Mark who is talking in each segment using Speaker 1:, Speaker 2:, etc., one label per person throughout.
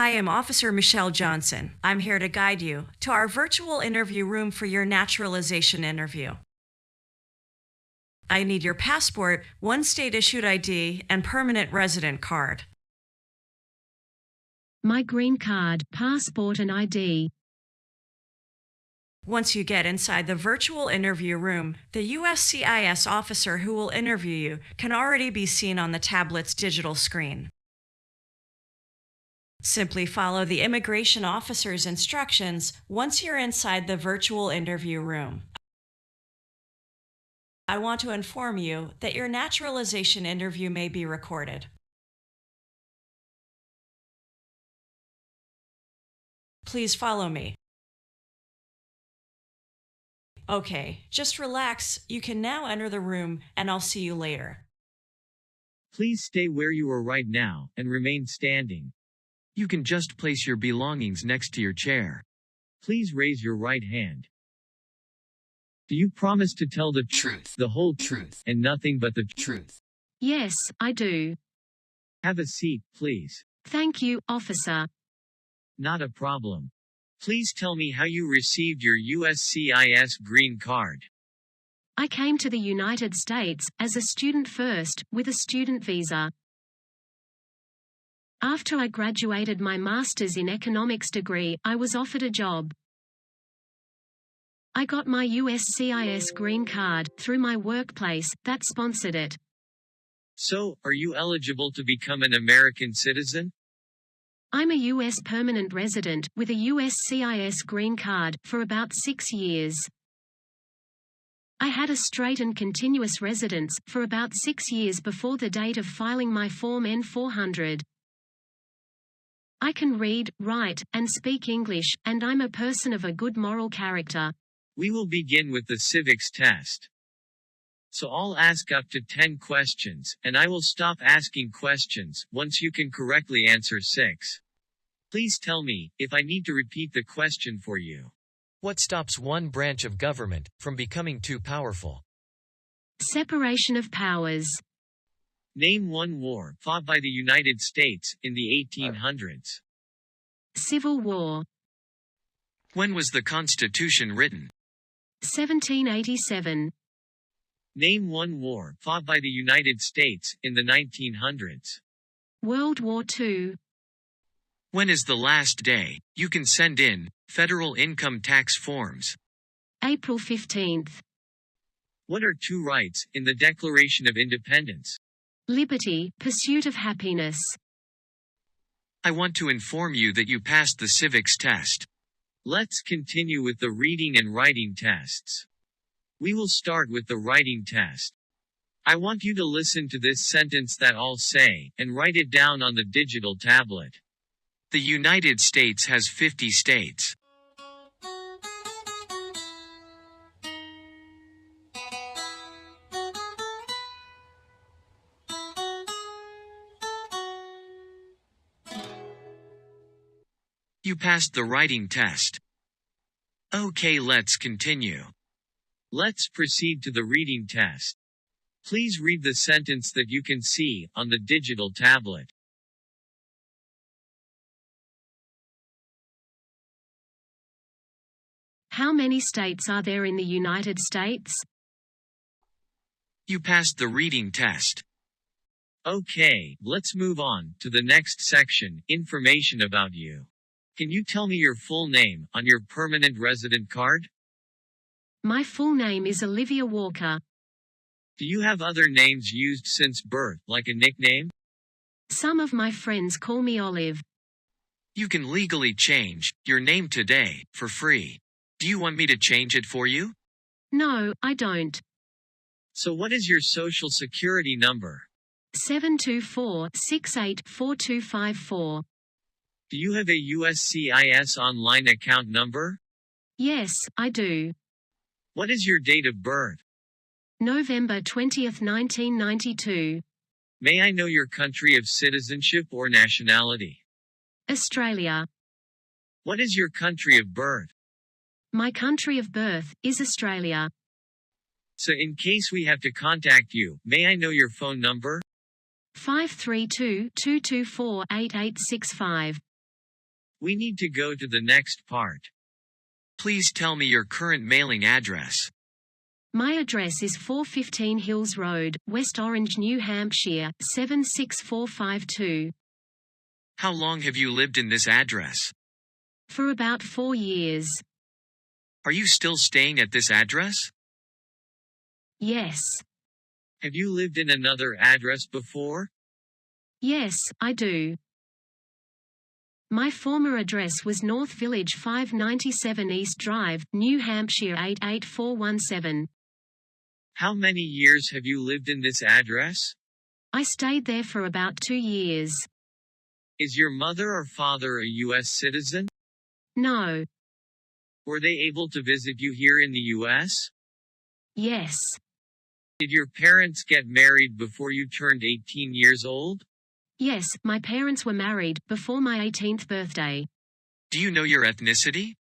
Speaker 1: Hi, I'm Officer Michelle Johnson. I'm here to guide you to our virtual interview room for your naturalization interview. I need your passport, one state issued ID, and permanent resident card.
Speaker 2: My green card, passport and ID.
Speaker 1: Once you get inside the virtual interview room, the USCIS officer who will interview you can already be seen on the tablet's digital screen. Simply follow the immigration officer's instructions once you're inside the virtual interview room. I want to inform you that your naturalization interview may be recorded. Please follow me. Okay, just relax. You can now enter the room, and I'll see you later.
Speaker 3: Please stay where you are right now, and remain standing. You can just place your belongings next to your chair. Please raise your right hand. Do you promise to tell the truth, the whole truth, and nothing but the truth?
Speaker 2: Yes, I do.
Speaker 3: Have a seat, please.
Speaker 2: Thank you, officer.
Speaker 3: Not a problem. Please tell me how you received your USCIS green card.
Speaker 2: I came to the United States as a student first, with a student visa. After I graduated my master's in economics degree, I was offered a job. I got my USCIS green card through my workplace that sponsored it.
Speaker 3: So, are you eligible to become an American citizen?
Speaker 2: I'm a U.S. permanent resident with a USCIS green card for about 6 years. I had a straight and continuous residence for about 6 years before the date of filing my Form N-400. I can read, write, and speak English, and I'm a person of a good moral character.
Speaker 3: We will begin with the civics test. So I'll ask up to 10 questions, and I will stop asking questions once you can correctly answer 6. Please tell me if I need to repeat the question for you. What stops one branch of government from becoming too powerful?
Speaker 2: Separation of powers.
Speaker 3: Name one war fought by the United States in the 1800s.
Speaker 2: Civil War.
Speaker 3: When was the Constitution written?
Speaker 2: 1787.
Speaker 3: Name one war fought by the United States in the 1900s.
Speaker 2: World War II.
Speaker 3: When is the last day you can send in federal income tax forms?
Speaker 2: April 15th.
Speaker 3: What are two rights in the Declaration of Independence?
Speaker 2: Liberty, pursuit of happiness.
Speaker 3: I want to inform you that you passed the civics test. Let's continue with the reading and writing tests. We will start with the writing test. I want you to listen to this sentence that I'll say, and write it down on the digital tablet. The United States has 50 states. You passed the writing test. Okay, let's continue. Let's proceed to the reading test. Please read the sentence that you can see on the digital tablet.
Speaker 2: How many states are there in the United States?
Speaker 3: You passed the reading test. Okay, let's move on to the next section, information about you. Can you tell me your full name on your permanent resident card?
Speaker 2: My full name is Olivia Walker.
Speaker 3: Do you have other names used since birth, like a nickname?
Speaker 2: Some of my friends call me Olive.
Speaker 3: You can legally change your name today, for free. Do you want me to change it for you?
Speaker 2: No, I don't.
Speaker 3: So what is your social security number?
Speaker 2: 724-684254.
Speaker 3: Do you have a USCIS online account number?
Speaker 2: Yes, I do.
Speaker 3: What is your date of birth?
Speaker 2: November 20th, 1992.
Speaker 3: May I know your country of citizenship or nationality?
Speaker 2: Australia.
Speaker 3: What is your country of birth?
Speaker 2: My country of birth is Australia.
Speaker 3: So in case we have to contact you, may I know your phone number?
Speaker 2: 532-224-8865.
Speaker 3: We need to go to the next part. Please tell me your current mailing address.
Speaker 2: My address is 415 Hills Road, West Orange, New Hampshire, 76452.
Speaker 3: How long have you lived in this address?
Speaker 2: For about 4 years.
Speaker 3: Are you still staying at this address?
Speaker 2: Yes.
Speaker 3: Have you lived in another address before?
Speaker 2: Yes, I do. My former address was North Village 597 East Drive, New Hampshire 88417.
Speaker 3: How many years have you lived in this address?
Speaker 2: I stayed there for about 2 years.
Speaker 3: Is your mother or father a U.S. citizen?
Speaker 2: No.
Speaker 3: Were they able to visit you here in the U.S.?
Speaker 2: Yes.
Speaker 3: Did your parents get married before you turned 18 years old?
Speaker 2: Yes, my parents were married before my 18th birthday.
Speaker 3: Do you know your ethnicity?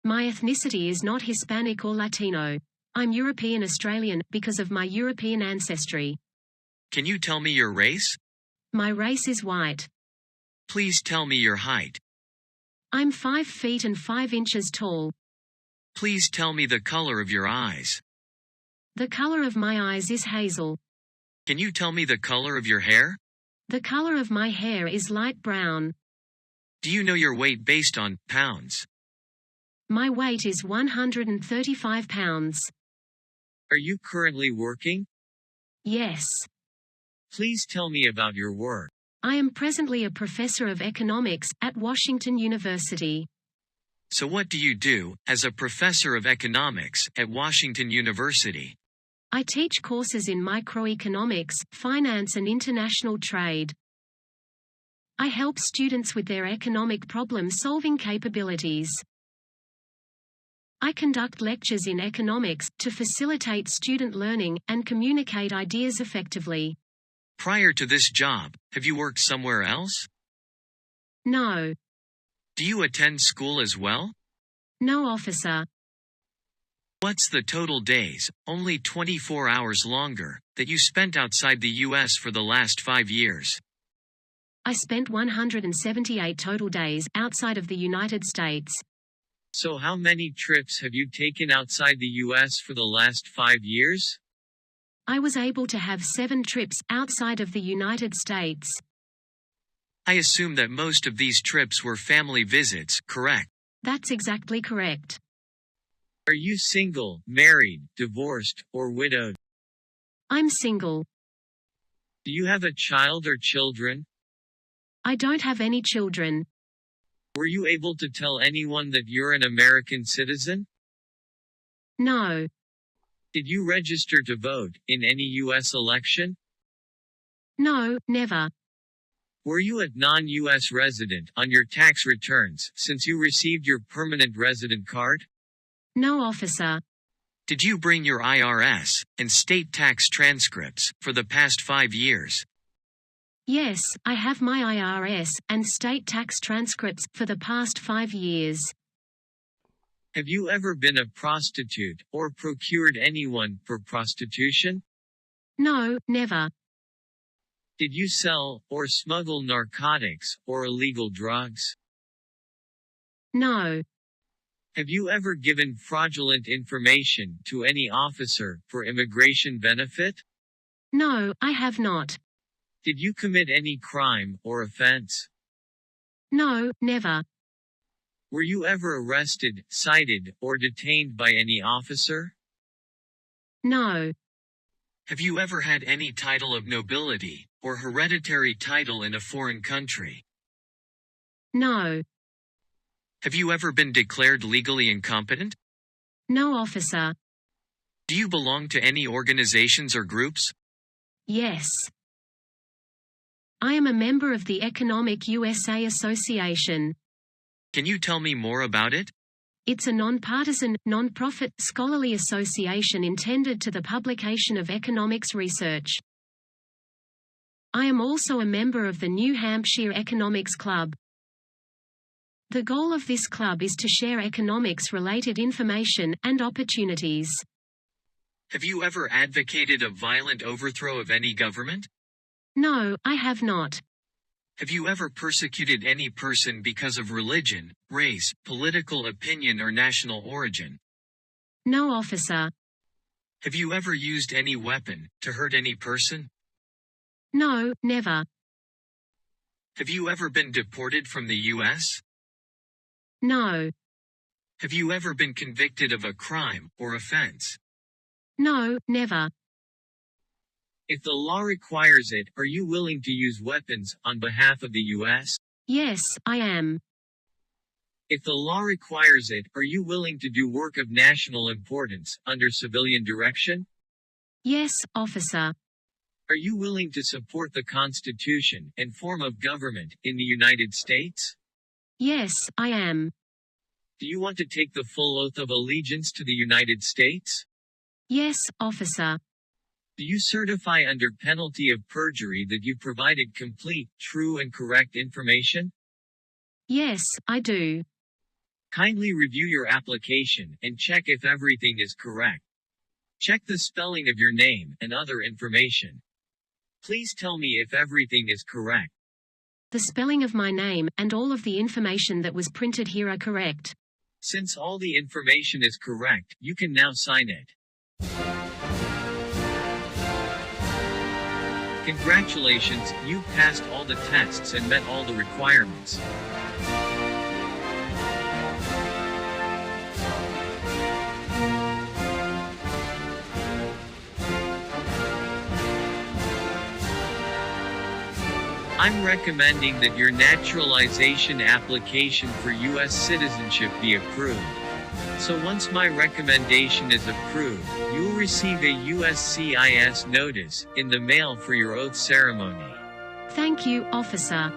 Speaker 2: My ethnicity is not Hispanic or Latino. I'm European Australian because of my European ancestry.
Speaker 3: Can you tell me your race?
Speaker 2: My race is white.
Speaker 3: Please tell me your height.
Speaker 2: I'm 5 feet and 5 inches tall.
Speaker 3: Please tell me the color of your eyes.
Speaker 2: The color of my eyes is hazel.
Speaker 3: Can you tell me the color of your hair?
Speaker 2: The color of my hair is light brown.
Speaker 3: Do you know your weight based on pounds?
Speaker 2: My weight is 135 pounds.
Speaker 3: Are you currently working?
Speaker 2: Yes.
Speaker 3: Please tell me about your work.
Speaker 2: I am presently a professor of economics at Washington University.
Speaker 3: So what do you do as a professor of economics at Washington University?
Speaker 2: I teach courses in microeconomics, finance and international trade. I help students with their economic problem-solving capabilities. I conduct lectures in economics to facilitate student learning and communicate ideas effectively.
Speaker 3: Prior to this job, have you worked somewhere else?
Speaker 2: No.
Speaker 3: Do you attend school as well?
Speaker 2: No, officer.
Speaker 3: What's the total days, only 24 hours longer, that you spent outside the U.S. for the last 5 years?
Speaker 2: I spent 178 total days outside of the United States.
Speaker 3: So how many trips have you taken outside the U.S. for the last 5 years?
Speaker 2: I was able to have 7 trips outside of the United States.
Speaker 3: I assume that most of these trips were family visits, correct?
Speaker 2: That's exactly correct.
Speaker 3: Are you single, married, divorced, or widowed?
Speaker 2: I'm single.
Speaker 3: Do you have a child or children?
Speaker 2: I don't have any children.
Speaker 3: Were you able to tell anyone that you're an American citizen?
Speaker 2: No.
Speaker 3: Did you register to vote in any U.S. election?
Speaker 2: No, never.
Speaker 3: Were you a non-U.S. resident on your tax returns since you received your permanent resident card?
Speaker 2: No, officer.
Speaker 3: Did you bring your IRS and state tax transcripts for the past 5 years?
Speaker 2: Yes, I have my IRS and state tax transcripts for the past 5 years.
Speaker 3: Have you ever been a prostitute or procured anyone for prostitution?
Speaker 2: No, never.
Speaker 3: Did you sell or smuggle narcotics or illegal drugs?
Speaker 2: No.
Speaker 3: Have you ever given fraudulent information to any officer for immigration benefit?
Speaker 2: No, I have not.
Speaker 3: Did you commit any crime or offense?
Speaker 2: No, never.
Speaker 3: Were you ever arrested, cited, or detained by any officer?
Speaker 2: No.
Speaker 3: Have you ever had any title of nobility or hereditary title in a foreign country?
Speaker 2: No.
Speaker 3: Have you ever been declared legally incompetent?
Speaker 2: No, officer.
Speaker 3: Do you belong to any organizations or groups?
Speaker 2: Yes. I am a member of the Economic USA Association.
Speaker 3: Can you tell me more about it?
Speaker 2: It's a nonpartisan, non-profit, scholarly association intended to the publication of economics research. I am also a member of the New Hampshire Economics Club. The goal of this club is to share economics-related information and opportunities.
Speaker 3: Have you ever advocated a violent overthrow of any government?
Speaker 2: No, I have not.
Speaker 3: Have you ever persecuted any person because of religion, race, political opinion, or national origin?
Speaker 2: No, officer.
Speaker 3: Have you ever used any weapon to hurt any person?
Speaker 2: No, never.
Speaker 3: Have you ever been deported from the U.S.?
Speaker 2: No.
Speaker 3: Have you ever been convicted of a crime or offense?
Speaker 2: No, never.
Speaker 3: If the law requires it, are you willing to use weapons on behalf of the U.S.?
Speaker 2: Yes, I am.
Speaker 3: If the law requires it, are you willing to do work of national importance under civilian direction?
Speaker 2: Yes, officer.
Speaker 3: Are you willing to support the Constitution and form of government in the United States?
Speaker 2: Yes, I am.
Speaker 3: Do you want to take the full oath of allegiance to the United States?
Speaker 2: Yes, officer.
Speaker 3: Do you certify under penalty of perjury that you provided complete, true and correct information?
Speaker 2: Yes, I do.
Speaker 3: Kindly review your application and check if everything is correct. Check the spelling of your name and other information. Please tell me if everything is correct.
Speaker 2: The spelling of my name and all of the information that was printed here are correct.
Speaker 3: Since all the information is correct, you can now sign it. Congratulations, you passed all the tests and met all the requirements. I'm recommending that your naturalization application for U.S. citizenship be approved. So once my recommendation is approved, you will receive a USCIS notice in the mail for your oath ceremony.
Speaker 2: Thank you, officer.